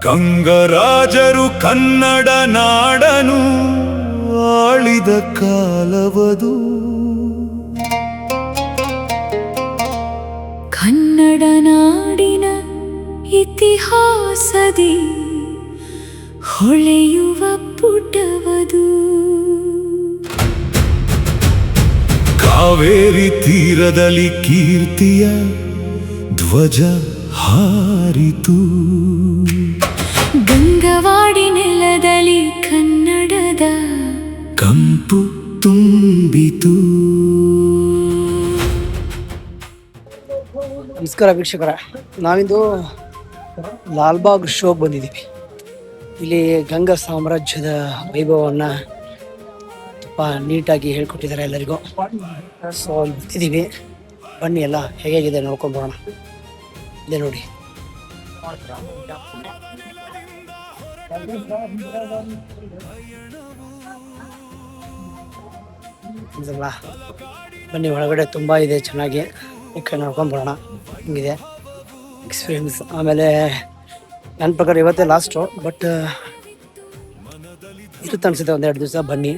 ಗಂಗರಾಜರು ಕನ್ನಡ ನಾಡನು ಆಳಿದ ಕಾಲವದು. ಕನ್ನಡ ನಾಡಿನ ಇತಿಹಾಸದಿ ಹೊಳೆಯುವ ಪುಟವದು. ಕಾವೇರಿ ತೀರದಲ್ಲಿ ಕೀರ್ತಿಯ ಧ್ವಜ ಹಾರಿತು. ಗಂಗವಾಡಿ ನೆಲದಲ್ಲಿ ಕನ್ನಡದ ಕಂಪು ತುಂಬಿತು. ನಮಸ್ಕಾರ ವೀಕ್ಷಕರ, ನಾವಿಂದು ಲಾಲ್ಬಾಗ್ ಶೋಗೆ ಬಂದಿದ್ದೀವಿ. ಇಲ್ಲಿ ಗಂಗಾ ಸಾಮ್ರಾಜ್ಯದ ವೈಭವವನ್ನು ತುಂಬ ನೀಟಾಗಿ ಹೇಳ್ಕೊಟ್ಟಿದ್ದಾರೆ ಎಲ್ಲರಿಗೂ. ಸೊ ಅಲ್ಲಿ ಬಂದಿದ್ದೀವಿ, ಬನ್ನಿ ಎಲ್ಲ ಹೇಗಿದೆ ನೋಡ್ಕೊಂಡು ಬರೋಣ. ಇಲ್ಲೇ ನೋಡಿ, ಇದಲ್ಲ ಬನ್ನಿ ಒಳಗಡೆ ತುಂಬ ಇದೆ, ಚೆನ್ನಾಗಿ ಈ ಕಡೆ ನೋಡ್ಕೊಂಡು ಬರೋಣ ಹಿಂಗಿದೆ ಎಕ್ಸ್ಪೀರಿಯನ್ಸ್. ಆಮೇಲೆ ನನ್ನ ಪ್ರಕಾರ ಇವತ್ತೇ ಲಾಸ್ಟು, ಬಟ್ ಇರುತ್ತೆ ಅನಿಸುತ್ತೆ ಒಂದೆರಡು ದಿವಸ. ಬನ್ನಿ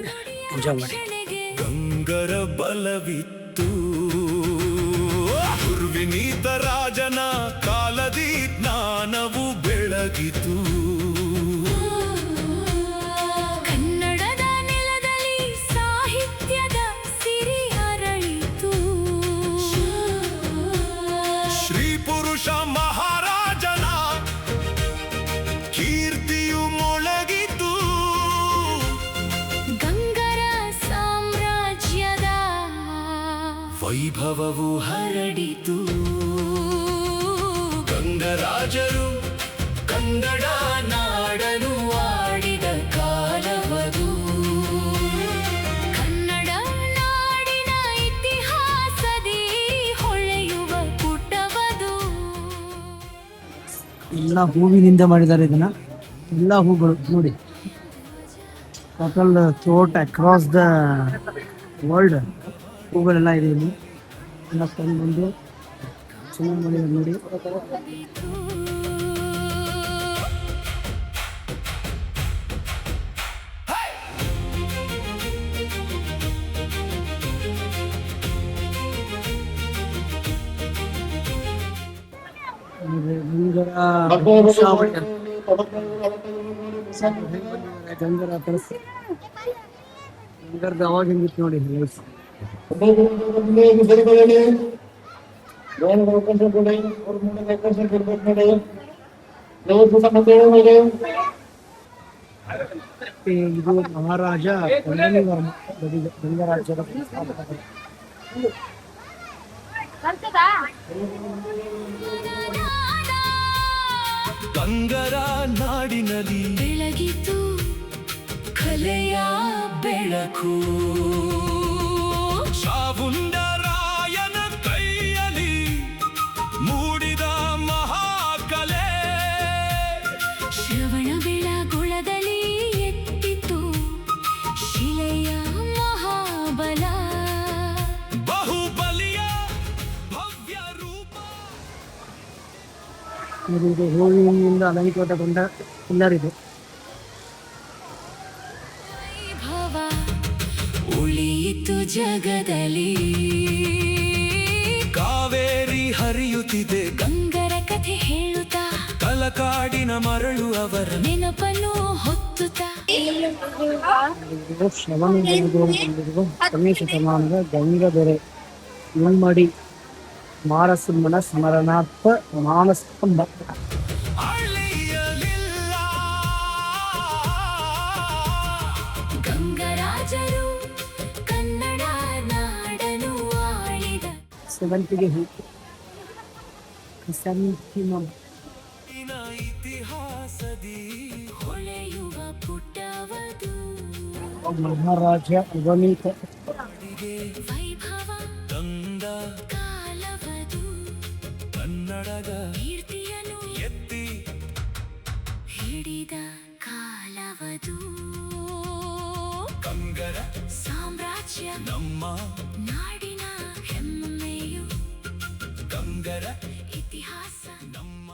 ಎಂಜಾಯ್ ಮಾಡಿ. ಗಂಗರ ಬಲವಿತ್ತು, ದುರ್ವಿನೀತ ರಾಜನ ಕಾಲದಿ ಜ್ಞಾನವು ಬೆಳಗಿತು. ಕನ್ನಡದ ನೆಲದಲ್ಲಿ ಸಾಹಿತ್ಯದ ಸಿರಿ ಅರಳಿತು. ಶ್ರೀ ಪುರುಷ ಮಹಾರಾಜನ ಕೀರ್ತಿಯು ಮೊಳಗಿತು. ಗಂಗರ ಸಾಮ್ರಾಜ್ಯದ ವೈಭವವು ಹರಡಿತು. ಗಂಗರಾಜರು ಕನ್ನಡ ನಾಡನು ಆಡಿದ ಕಾಲವದು. ಕನ್ನಡ ನಾಡಿನ ಇತಿಹಾಸದಿ ಹೊಳೆಯುವ ಪುಟವದು. ಎಲ್ಲ ಹೂವಿನಿಂದ ಮಾಡಿದ್ದಾರೆ ಇದನ್ನು. ಎಲ್ಲ ಹೂಗಳು ನೋಡಿ, total throat across the world ಹೂಗಳೆಲ್ಲ ಇದೆ ಇಲ್ಲಿ. ಎಲ್ಲ ತಂದು ಚೆನ್ನಾಗಿ ಮಾಡಿದ್ದಾರೆ ನೋಡಿ. ಗಂಗರ ಪರಿಸ್ಥಿತಿ, ಗಂಗರದ ಅವಾಗ ಹೆಂಗಿತ್ತು ನೋಡಿ. ಇದು ಮಹಾರಾಜ ವರ್ಮ ಗಂಗರಾಜ್ಯದ ಗಂಗರ ನಾಡಿನಲ್ಲಿ ಬೆಳಗಿತು ಕಲೆಯ ಬೆಳಕು. ಚಾವುಂಡರಾಯನ ಕೈಯಲ್ಲಿ ಮೂಡಿದ ಮಹಾಕಲೆ. ಶ್ರವಣ ಬೆಳಗೊಳದಲ್ಲಿ ಎತ್ತಿತು ಶಿಲೆಯ ಮಹಾಬಲ. ಬಾಹುಬಲಿಯ ಭವ್ಯ ರೂಪ. ಇದು ಹೂವಿನಿಂದ ಅಲಂಕೃತಗೊಂಡ ಪಿಲ್ಲರ್ ಇದು. ವೈಭವ ಉಳಿಯಿತು ಜಗದಲ್ಲಿ. ಕಾವೇರಿ ಹರಿಯುತ್ತಿದೆ ಗಂಗರ ಕಥೆ ಹೇಳುತ್ತಾ ತಲಕಾಡಿನ ಮರಳು ಅವರ ನೆನಪನ್ನು ಹೊತ್ತುತ್ತಾ. ಶ್ರವಣಬೆಳಗೊಳದಲ್ಲಿರುವ ಕೊನೆಯ ಶತಮಾನದ ಗಂಗದೊರೆ ಇಮ್ಮಡಿ ಮಾರಸಿಂಹನ ಸ್ಮರಣಾರ್ಥ ಮಾನಸ್ತಂಭ. ಅಳಿಯಲಿಲ್ಲ. ಗಂಗರಾಜರು ಕನ್ನಡ ನಾಡನು ಆಳಿದ. ಸೆವೆಂತಿಗೆ ಸೆಂಟಿಮಮ್ ಇತಿಹಾಸದಿ ಹೊಳೆಯುವ ಪುಟವದು. ಮಹಾರಾಜ ಉಪನೀತ ವೈಭವ ತಂದ ಕಾಲವದು. ಕನ್ನಡದ ಕೀರ್ತಿಯನ್ನು ಎತ್ತಿ ಹಿಡಿದ ಕಾಲವದು. ಗಂಗರ ಸಾಮ್ರಾಜ್ಯ ನಮ್ಮ ನಾಡಿನ ಹೆಮ್ಮೆಯು. ಗಂಗರ ಇತಿಹಾಸ ನಮ್ಮ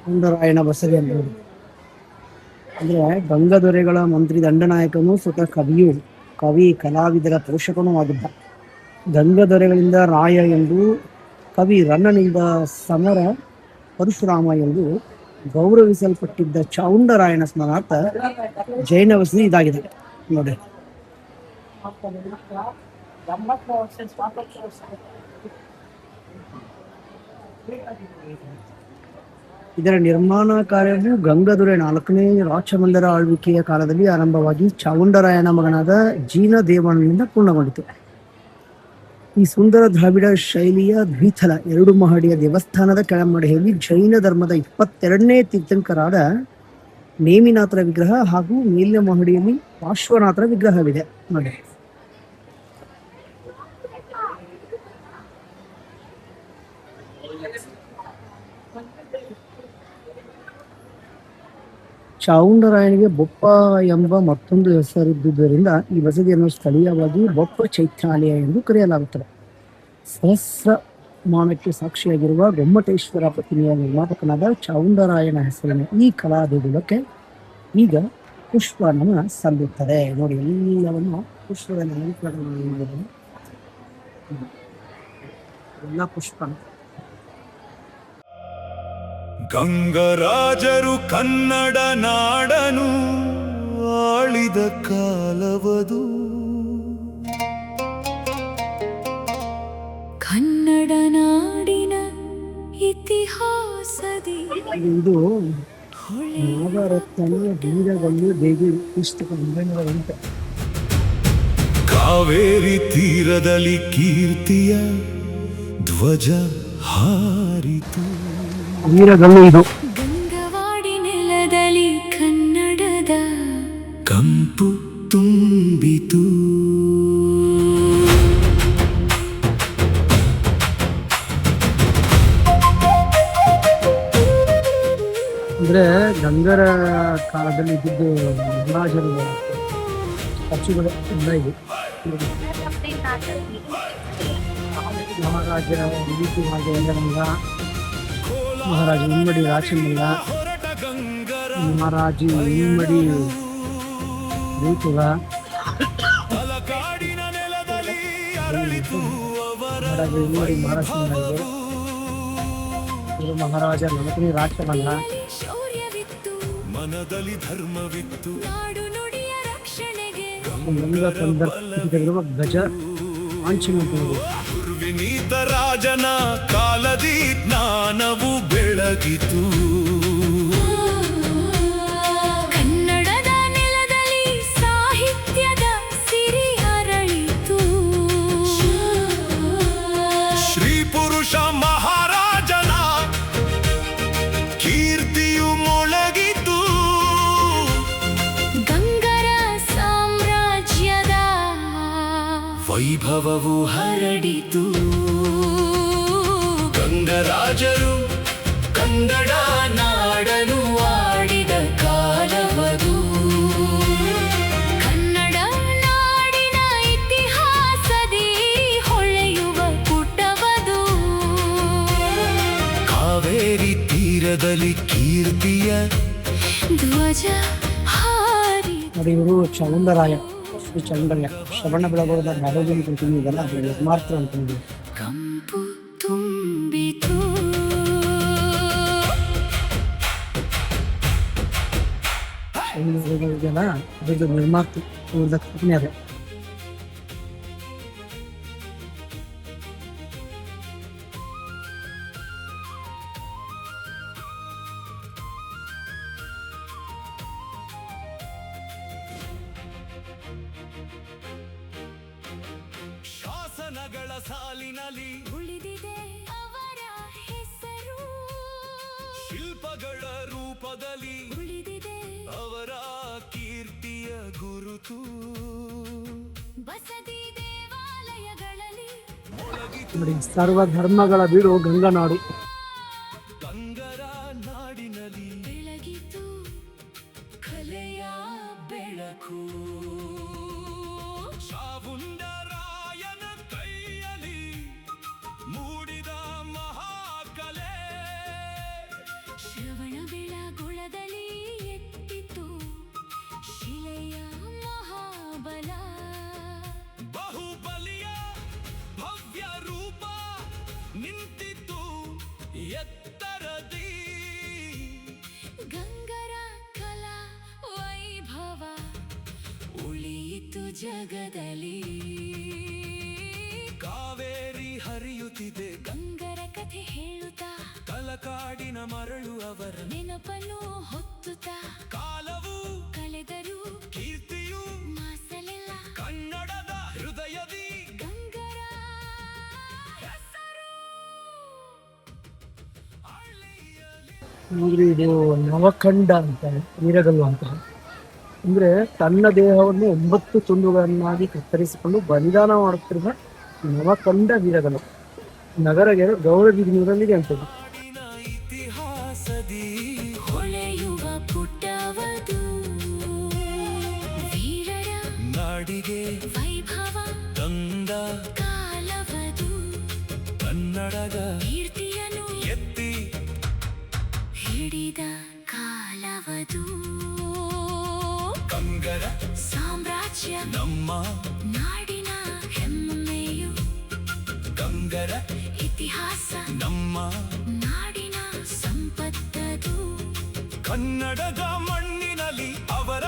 ಚಾವುಂಡರಾಯನ ಬಸದಿ ಅಂತ ಹೇಳಿ. ಅಂದ್ರೆ ಗಂಗದೊರೆಗಳ ಮಂತ್ರಿ ದಂಡನಾಯಕನು ಸ್ವತಃ ಕವಿಯು, ಕವಿ ಕಲಾವಿದರ ಪೋಷಕನೂ ಆಗಿದ್ದ. ಗಂಗದೊರೆಗಳಿಂದ ರಾಯ ಎಂದು, ಕವಿ ರನ್ನನಿಂದ ಸಮರ ಪರಶುರಾಮ ಎಂದು ಗೌರವಿಸಲ್ಪಟ್ಟಿದ್ದ ಚಾವುಂಡರಾಯನ ಸ್ಮರಣಾರ್ಥ ಜೈನ ಬಸದಿ ಇದಾಗಿದೆ ನೋಡಿ. ಇದರ ನಿರ್ಮಾಣ ಕಾರ್ಯವು ಗಂಗದೊರೆ 4ನೇ ರಾಚಮಲ್ಲರ ಆಳ್ವಿಕೆಯ ಕಾಲದಲ್ಲಿ ಆರಂಭವಾಗಿ ಚಾವುಂಡರಾಯನ ಮಗನಾದ ಜೀನದೇವನಿಂದ ಪೂರ್ಣಗೊಂಡಿತು. ಈ ಸುಂದರ ದ್ರಾವಿಡ ಶೈಲಿಯ ದ್ವಿತಲ 2 ಮಹಡಿಯ ದೇವಸ್ಥಾನದ ಕೆಳಮಹಡಿಯಲ್ಲಿ ಜೈನ ಧರ್ಮದ 22ನೇ ತೀರ್ಥಂಕರಾದ ನೇಮಿನಾಥರ ವಿಗ್ರಹ ಹಾಗೂ ಮೇಲಿನ ಮಹಡಿಯಲ್ಲಿ ಪಾರ್ಶ್ವನಾಥರ ವಿಗ್ರಹವಿದೆ ನೋಡಿ. ಚಾವುಂಡರಾಯನಿಗೆ ಬೊಪ್ಪ ಎಂಬ ಮತ್ತೊಂದು ಹೆಸರಿದ್ದುದರಿಂದ ಈ ಬಸದಿಯನ್ನು ಸ್ಥಳೀಯವಾಗಿ ಬೊಪ್ಪ ಚೈತ್ಯಾಲಯ ಎಂದು ಕರೆಯಲಾಗುತ್ತದೆ. ಸಹಸ್ರಮಾನಕ್ಕೆ ಸಾಕ್ಷಿಯಾಗಿರುವ ಗೊಮ್ಮಟೇಶ್ವರ ಪ್ರತಿಮೆಯ ನಿರ್ಮಾಪಕನಾದ ಚಾವುಂಡರಾಯನ ಹೆಸರಿನ ಈ ಕಲಾ ದೇಗುಲಕ್ಕೆ ಈಗ ಪುಷ್ಪ ನಮನ ಸಲ್ಲುತ್ತದೆ ನೋಡಿ. ಎಲ್ಲವನ್ನು ಪುಷ್ಪದಲ್ಲಿ ಅಲಂಕಾರ ಎಲ್ಲ ಪುಷ್ಪ. ಗಂಗರಾಜರು ಕನ್ನಡ ನಾಡನು ಆಳಿದ ಕಾಲವದು. ಕನ್ನಡ ನಾಡಿನ ಇತಿಹಾಸದಿ ಇದು ನಾಗರತ್ನ ವೀರಗಲ್ಲು ದೇವಿ ಪುಸ್ತಕ ಉಂಟು. ಕಾವೇರಿ ತೀರದಲ್ಲಿ ಕೀರ್ತಿಯ ಧ್ವಜ ಹಾರಿತು. ವೀರಗಲ್ಲು ಇದು. ಗಂಗವಾಡಿ ನೆಲದಲ್ಲಿ ಕನ್ನಡದ ಕಂಪು ತುಂಬಿತು. ಅಂದ್ರೆ ಗಂಗರ ಕಾಲದಲ್ಲಿ ಇದ್ದಿದ್ದು ಮಹಾರಾಜರು ಖರ್ಚುಗಳು ತುಂಬ ಇದೆ. ಮಹಾರಾಜರ ರೀತಿ ಮಹಾರಾಜ ಮಹಾರಾಜ ಇಮ್ಮಡಿ ರಾಚಮಲ್ಲ, ಮಹಾರಾಜಿ ಇಮ್ಮಡಿ ಭೂತುಲ, ಮಹಾರಾಜ ಇಮ್ಮಡಿ ಮಹಾರಾಷ್ಟ್ರ, ಮಹಾರಾಜ 4ನೇ ರಾಚಮಲ್ಲ, ಮನದಲ್ಲಿ ಧರ್ಮವಿತ್ತು, ಗಜ ಆಂಚಿನ ವಿನೀತ ರಾಜನ ಕಾಲದಿ ಜ್ಞಾನವು ಬೆಳಗಿತು. ಕನ್ನಡದ ನೆಲದಲ್ಲಿ ಸಾಹಿತ್ಯದ ಸಿರಿ ಅರಳಿತು. ಶ್ರೀ ಪುರುಷ ಮಹಾರಾಜನ ಕೀರ್ತಿಯು ಮೊಳಗಿತು. ಗಂಗರ ಸಾಮ್ರಾಜ್ಯದ ವೈಭವವು ಹರಡಿತು. ಗಂಗರಾಜರು ಕನ್ನಡ ನಾಡನು ಆಡಿದ ಕಾಲವದು. ಕನ್ನಡ ನಾಡಿನ ಇತಿಹಾಸದಿ ಹೊಳೆಯುವ ಪುಟವದು. ಕಾವೇರಿ ತೀರದಲ್ಲಿ ಕೀರ್ತಿಯ ಧ್ವಜ ಹಾರಿ. ನೋಡಿ, ಇವರು ಚಾವುಂಡರಾಯ, ಶ್ರೀ ಚಾವುಂಡರಾಯ ಶ್ರವಣ ಬೆಳಗೊಳದ ನಾಡೋಜಿ ಅಂತೀನಿ, ಇದೆಲ್ಲ ಅದು ಮಾತ್ರ ಅಂತೀನಿ. ಕಂಪು ತುಂಬಿತು. ಇದೆಲ್ಲ ಅದ್ರದ್ದು ನಿರ್ಮಾತ ಇವ್ರದ್ದು ಕಲ್ಪನೆ ಅದೇ. ಶಾಸನಗಳ ಸಾಲಿನಲ್ಲಿ ಉಳಿದಿದೆ ಅವರ ಹೆಸರು. ಶಿಲ್ಪಗಳ ರೂಪದಲ್ಲಿ ಉಳಿದಿದೆ ಅವರ ಕೀರ್ತಿಯ ಗುರುತು. ಬಸದಿ ದೇವಾಲಯಗಳಲ್ಲಿ ನೋಡಿ, ಸರ್ವ ಧರ್ಮಗಳ ಬೀಡು ಗಂಗನಾಡು. ಗಂಗರ ನಾಡಿನಲ್ಲಿ ಬೆಳಗಿತು ಕಲೆಯ ಬೆಳಕು. ಚಾವುಂಡರಾಯನ ಕೈಯಲ್ಲಿ ಮೂಡಿದ ಮಹಾಕಲೆ. ಶ್ರವಣ ಜಗದಲ್ಲಿ ಕಾವೇರಿ ಹರಿಯುತ್ತಿದೆ ಗಂಗರ ಕಥೆ ಹೇಳುತ್ತಾ ತಲಕಾಡಿನ ಮರಳು ಅವರ ನೆನಪನ್ನು ಹೊತ್ತುತ್ತಾ ಕಾಲವು ಕಳೆದರು ಕೀರ್ತಿಯು ಮಾಸಲೆಲ್ಲ ಕನ್ನಡದ ಹೃದಯದಿ ಗಂಗರ ಹೆಸರು ಹಳ್ಳಿಯಲ್ಲಿ ನೋಡ್ರಿ ಇದು ನವಖಂಡ ಅಂತ ವೀರಗಲ್ಲು ಅಂತ ಅಂದ್ರೆ ತನ್ನ ದೇಹವನ್ನು 9 ತುಂಡುಗಳನ್ನಾಗಿ ಕತ್ತರಿಸಿಕೊಂಡು ಬಲಿದಾನ ಮಾಡುತ್ತಿರುವ ನವಖಂಡ ವೀರಗಲ್ಲು ನಗರಗೆ ಗೌರವಗಿರಿನೂರಲ್ಲಿದೆ ಅಂತ ನಾಡಿನ ಇತಿಹಾಸದಿ ಹೊಳೆಯುವ ಪುಟ್ಟವದು ವೀರರ ನಾಡಿಗೆ ವೈಭವ ತಂದ ಕಾಲವದು ಕನ್ನಡದ ಕೀರ್ತಿಯನ್ನು ಎತ್ತಿ ಹಿಡಿದ ಕಾಲವದು ಗಂಗರ ಸಾಮ್ರಾಜ್ಯ ನಮ್ಮ ನಾಡಿನ ಹೆಮ್ಮೆಯು ಗಂಗರ ಇತಿಹಾಸ ನಮ್ಮ ನಾಡಿನ ಸಂಪತ್ತದು ಕನ್ನಡದ ಮಣ್ಣಿನಲ್ಲಿ ಅವರ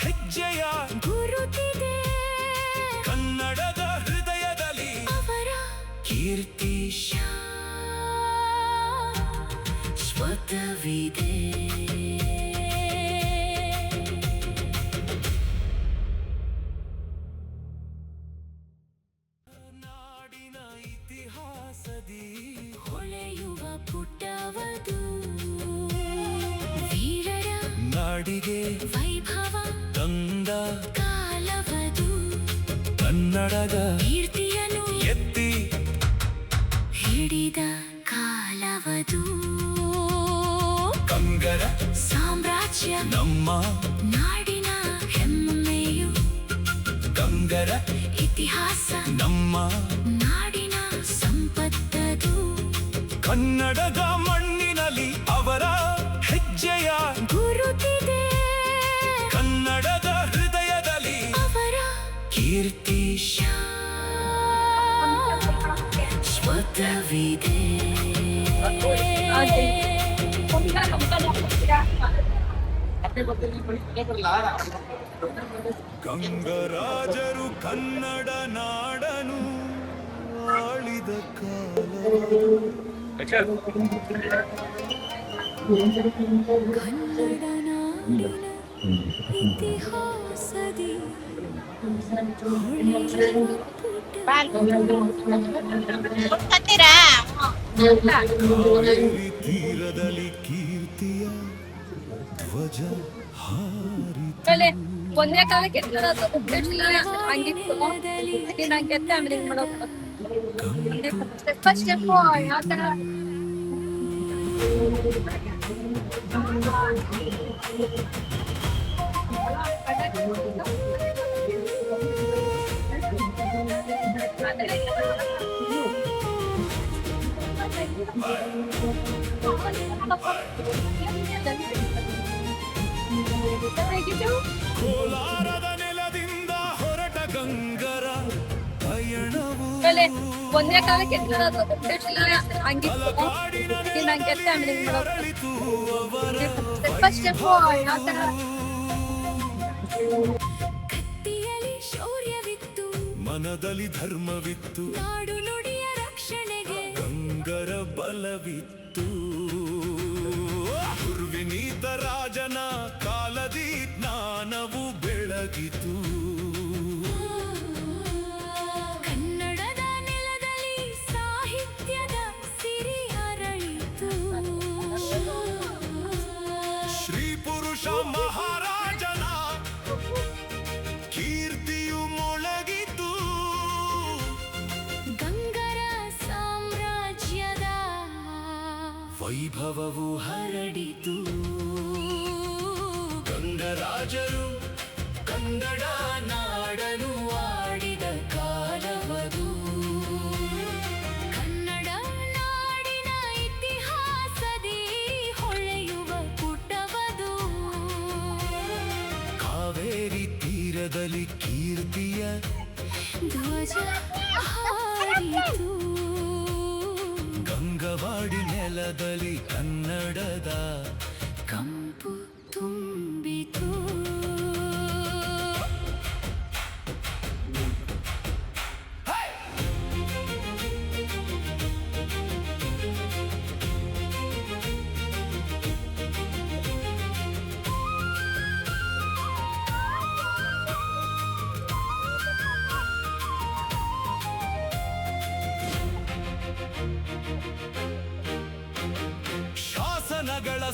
ಹೆಜ್ಜೆಯ ಗುರುತಿದೆ ಕನ್ನಡದ ಹೃದಯದಲ್ಲಿ ಅವರ ಕೀರ್ತಿ ಸ್ವತವಿದೆ ನಾಡಿನ ಇತಿಹಾಸದಿ ಹೊಳೆಯುವ ಪುಟ್ಟವದು ವೀರರ ನಾಡಿಗೆ ವೈಭವ ತಂದ ಕಾಲವದು ಕನ್ನಡದ ಕೀರ್ತಿಯನ್ನು ಎತ್ತಿ ಹಿಡಿದ ಕಾಲವದು ಗಂಗರ ಸಾಮ್ರಾಜ್ಯ ನಮ್ಮ ನಾಡಿನ ಹೆಮ್ಮೆಯು ಗಂಗರ ಇತಿಹಾಸ ನಮ್ಮ ನಾಡಿನ ಸಂಪತ್ತದು ಕನ್ನಡದ ಮಣ್ಣಿನಲ್ಲಿ ಅವರ ಹೆಜ್ಜೆಯ ಗುರುತಿದೆ ಕನ್ನಡದ ಹೃದಯದಲ್ಲಿ ಅವರ ಕೀರ್ತಿ ಸ್ವತವಿದೆ ಗಂಗರಾಜರು ಕನ್ನಡ ನಾಡನು ಆಳಿದ ಕಾಲ ಕನ್ನಡ ನಾಡಿನ ಇತಿಹಾಸದಿ ಹೊಳೆಯುವ ಕಾವೇರಿ ತೀರದಲ್ಲಿ ಕೀರ್ತಿಯ ಧ್ವಜ ಹಾರಿ ಒಂದೇ ಕಾಲಕ್ಕೆ ಹಂಗಿತ್ತು ನಂಗೆ ಆಮೇಲೆ ಹಿಂಗ್ ಮಾಡೋದು ಸ್ಟೆಪ್ ಯಾವ ತರ ಕೋಲಾರದ ನೆಲದಿಂದ ಹೊರಟ ಗಂಗರ ಪಯಣವು ಒಂದೇ ಕಾಲಕ್ಕೆ ಹಂಗಿತ್ತು ತಲಕಾಡಿನ ನಂಗೆ ಆಮೇಲೆ ಹಿಂಗ್ ಮಾಡೋದು ಅರಳಿತು ಅವರ ಸ್ಟೆಪ್ ಯಾವ ತರ ಕತ್ತಿಯಲ್ಲಿ ಶೌರ್ಯವಿತ್ತು ಮನದಲ್ಲಿ ಧರ್ಮವಿತ್ತು ನಾಡು ನುಡಿಯ ರಕ್ಷಣೆಗೆ ಗಂಗರ ಬಲವಿತ್ತು ಗುರುವಿನೀತ ರಾಜನ ಕಾಲದಿ ಜ್ಞಾನವು ಬೆಳಗಿತು ಕನ್ನಡದ ನೆಲದಲ್ಲಿ ಸಾಹಿತ್ಯದ ಸಿರಿ ಅರಳಿತು ಶ್ರೀ ಪುರುಷ ಮಹಾರಾಜನ ಕೀರ್ತಿಯು ಮೊಳಗಿತು ಗಂಗರ ಸಾಮ್ರಾಜ್ಯದ ವೈಭವವು ಹರಡಿತು ಗಂಗರಾಜರು ಕನ್ನಡ ನಾಡನು ಆಡಿದ ಕಾಲವದು ಕನ್ನಡ ನಾಡಿನ ಇತಿಹಾಸದಿ ಹೊಳೆಯುವ ಪುಟವದು ಕಾವೇರಿ ತೀರದಲ್ಲಿ ಕೀರ್ತಿಯ ಧ್ವಜ ಹಾರಿತು ಗಂಗವಾಡಿ ನೆಲದಲ್ಲಿ ಕನ್ನಡದ ಕಂಪು ತುಂಬಿತು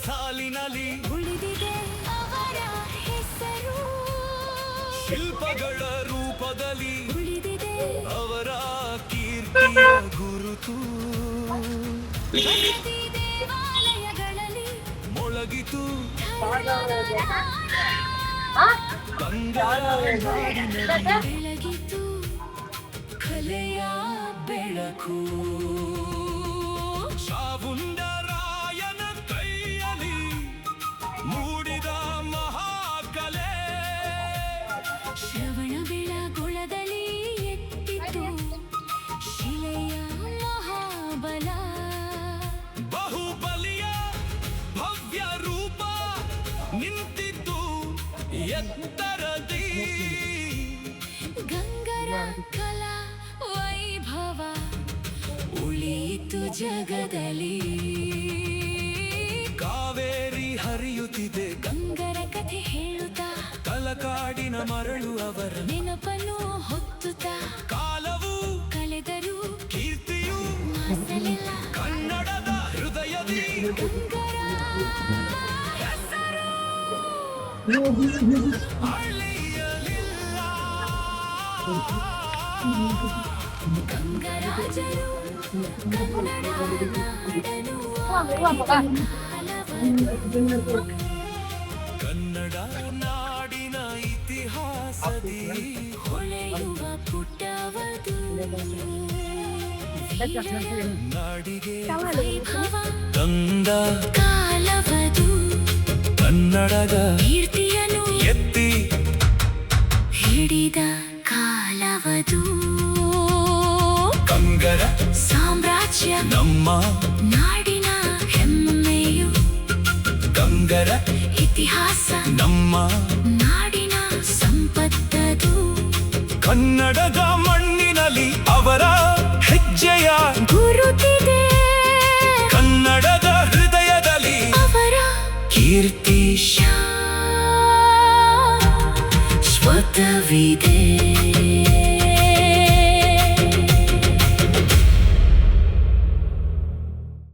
ಸಾಲಿನಲ್ಲಿ ಉಳಿದಿದೆ ಅವರ ಹೆಸರು ಶಿಲ್ಪಗಳ ರೂಪದಲ್ಲಿ ಉಳಿದಿದೆ ಅವರ ಕೀರ್ತಿಯ ಗುರುತು ವಸತಿ ದೇವಾಲಯಗಳಲ್ಲಿ ಮೊಳಗಿತು ಬೆಳಗಿತು ಕಲೆಯ ಬೆಳಕು ಚಾವುಂಡರಾಯನ ಕೈಯಲ್ಲಿ ಮೂಡಿದ ಮಹಾಕಲೆ ಶ್ರವಣ ಬೆಳಗೊಳದಲ್ಲಿ ಎತ್ತಿತು ಶಿಲೆಯ ಮಹಾಬಲ ಬಾಹುಬಲಿಯ ಭವ್ಯ ರೂಪ ನಿಂತಿದ್ದು ಎತ್ತರದಿ ಗಂಗರ ಕಲಾ ವೈಭವ ಉಳಿಯಿತು ಜಗದಲ್ಲಿ ಕಾವೇರಿ ಹರಿಯುತ್ತಿದೆ ಗಂಗರ ಕಥೆ ಹೇಳುತ್ತಾ ತಲಕಾಡಿನ ಮರಳು ಅವರ ನೆನಪನ್ನು ಹೊತ್ತುತ್ತಾ ಕಾಲವು ಕಳೆದರು ಕೀರ್ತಿಯು ಮಾಸಲಿಲ್ಲ ಕನ್ನಡದ ಹೃದಯದಿ ಗಂಗರ ಹೆಸರು ಅಳಿಯಲಿಲ್ಲ ಗಂಗರಾಜರು ಕನ್ನಡ ನಾಡನು ಆಳವನ್ನು ಕನ್ನಡ ನಾಡಿನ ಇತಿಹಾಸದಿ ಹೊಳೆಯುವ ಪುಟವದು ನಾಡಿಗೆ ವೈಭವ ತಂದ ಕಾಲವದು ಕನ್ನಡದ ಕೀರ್ತಿಯನ್ನು ಎತ್ತಿ ಹಿಡಿದ ಕಾಲವದು ಕಂಗರ ಸಾಮ್ರಾಜ್ಯ ನಮ್ಮ ನಾಡಿನ ಹೆಮ್ಮೆಯು ಕಂಗರ ಇತಿಹಾಸ ನಮ್ಮ ನಾಡಿನ ಸಂಪತ್ತದು ಕನ್ನಡದ ಮಣ್ಣಿನಲ್ಲಿ ಅವರ ಹೆಜ್ಜೆಯ ಗುರುತಿದೆ ಕನ್ನಡದ ಹೃದಯದಲ್ಲಿ ಅವರ ಕೀರ್ತಿ ಶಾಶ್ವತವಿದೆ